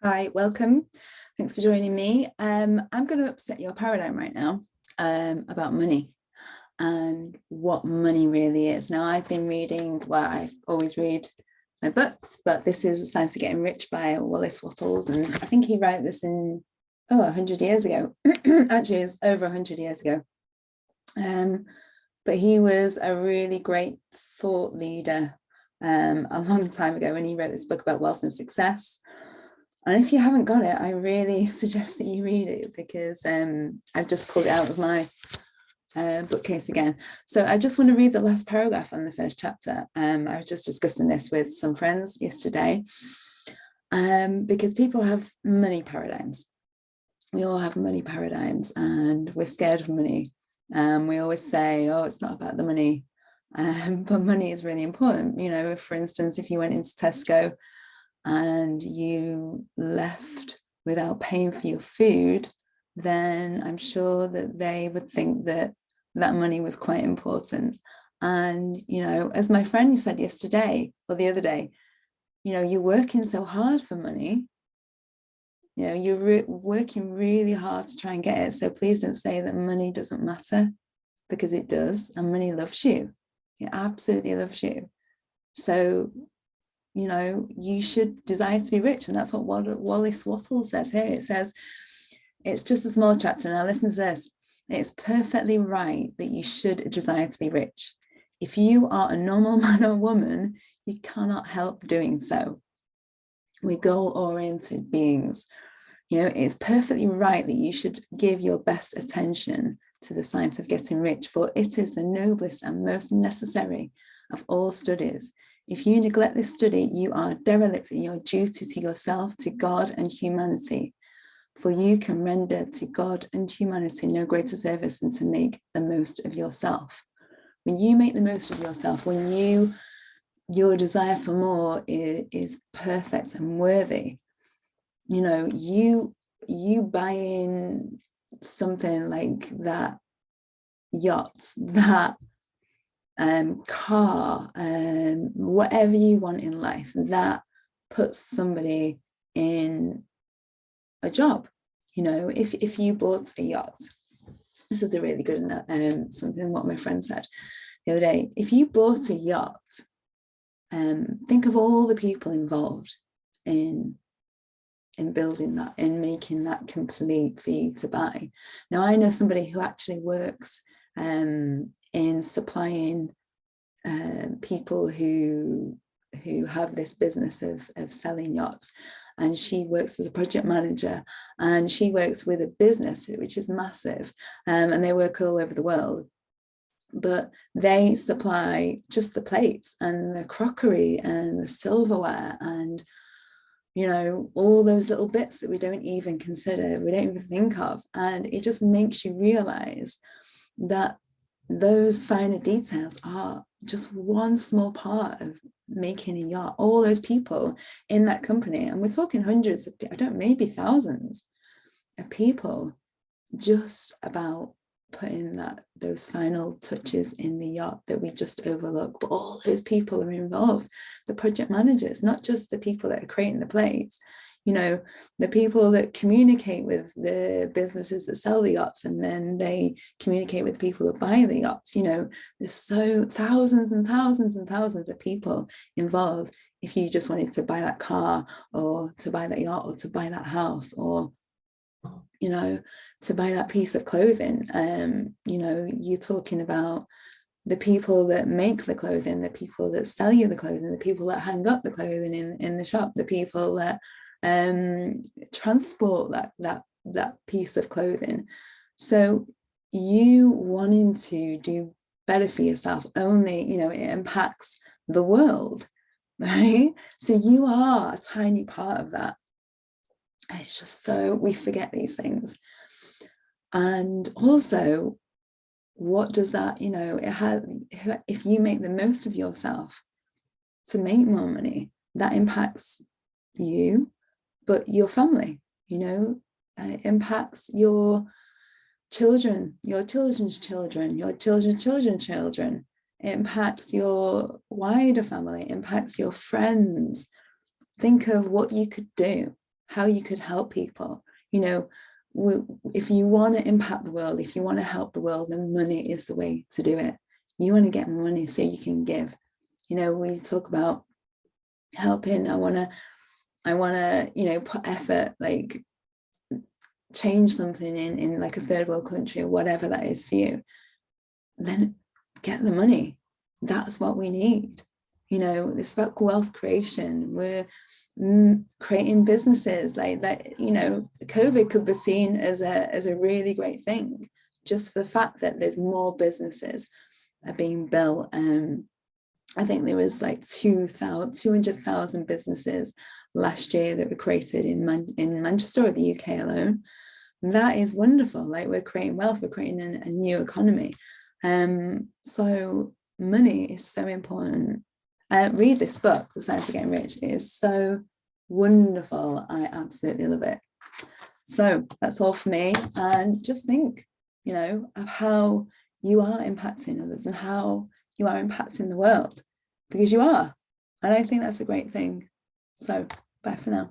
Hi, welcome. Thanks for joining me. I'm going to upset your paradigm right now about money and what money really is. Now, I've been reading, well, I always read my books, but this is Science of Getting Rich by Wallace Wattles. And I think he wrote this in, 100 years ago. Actually, it's over 100 years ago. But he was a really great thought leader a long time ago when he wrote this book about wealth and success. And if you haven't got it, I really suggest that you read it because I've just pulled it out of my bookcase again. So I just want to read the last paragraph on the first chapter. I was just discussing this with some friends yesterday because people have money paradigms. We all have money paradigms and we're scared of money. We always say, oh, it's not about the money. But money is really important. You know, for instance, if you went into Tesco and you left without paying for your food, then I'm sure that they would think that that money was quite important. And, you know, as my friend said yesterday or the other day, you know, you're working so hard for money. You know, you're working really hard to try and get it. So please don't say that money doesn't matter, because it does. And money loves you. It absolutely loves you. So, you know, you should desire to be rich. And that's what Wallace Wattles says here. It says, it's just a small chapter. Now listen to this. It's perfectly right that you should desire to be rich. If you are a normal man or woman, you cannot help doing so. We're goal-oriented beings. You know, it's perfectly right that you should give your best attention to the science of getting rich, for it is the noblest and most necessary of all studies. If you neglect this study, you are derelict in your duty to yourself, to God and humanity, for you can render to God and humanity no greater service than to make the most of yourself. When you make the most of yourself, when your desire for more is perfect and worthy, you know, you buying something like that yacht, that car, whatever you want in life, that puts somebody in a job. You know, if you bought a yacht, this is a really good something what my friend said the other day. If you bought a yacht, think of all the people involved in building that, in making that complete for you to buy. Now, I know somebody who actually works in supplying people who have this business of selling yachts, and she works as a project manager, and she works with a business which is massive, and they work all over the world, but they supply just the plates and the crockery and the silverware and, you know, all those little bits that we don't even consider, we don't even think of. And it just makes you realize that those finer details are just one small part of making a yacht. All those people in that company, and we're talking hundreds of, I don't know, maybe thousands of people just about putting those final touches in the yacht that we just overlook. But all those people are involved, the project managers, not just the people that are creating the plates, you know, the people that communicate with the businesses that sell the yachts, and then they communicate with the people that buy the yachts. You know, there's so thousands and thousands and thousands of people involved if you just wanted to buy that car, or to buy that yacht, or to buy that house, or, you know, to buy that piece of clothing. You know, you're talking about the people that make the clothing, the people that sell you the clothing, the people that hang up the clothing in the shop, the people that transport that piece of clothing. So you wanting to do better for yourself only, you know, it impacts the world, right? So you are a tiny part of that. And it's just so, we forget these things. And also, what does that, you know, it has, if you make the most of yourself to make more money, that impacts you, but your family, you know, it impacts your children, your children's children, your children's children's children. It impacts your wider family, it impacts your friends. Think of what you could do, how you could help people. You know, if you want to impact the world, if you want to help the world, then money is the way to do it. You want to get money so you can give. You know, we talk about helping. I want to, you know, put effort, like change something in like a third world country or whatever that is for you. Then get the money. That's what we need. You know, it's about wealth creation. We're creating businesses like that. You know, COVID could be seen as a really great thing, just for the fact that there's more businesses are being built. I think there was like 200,000 businesses last year that were created in Manchester or the UK alone. That is wonderful. Like, we're creating wealth, we're creating a new economy. So money is so important. Read this book, The Science of Getting Rich. It is so wonderful. I absolutely love it. So that's all for me. And just think, you know, of how you are impacting others and how you are impacting the world, because you are. And I think that's a great thing. So bye for now.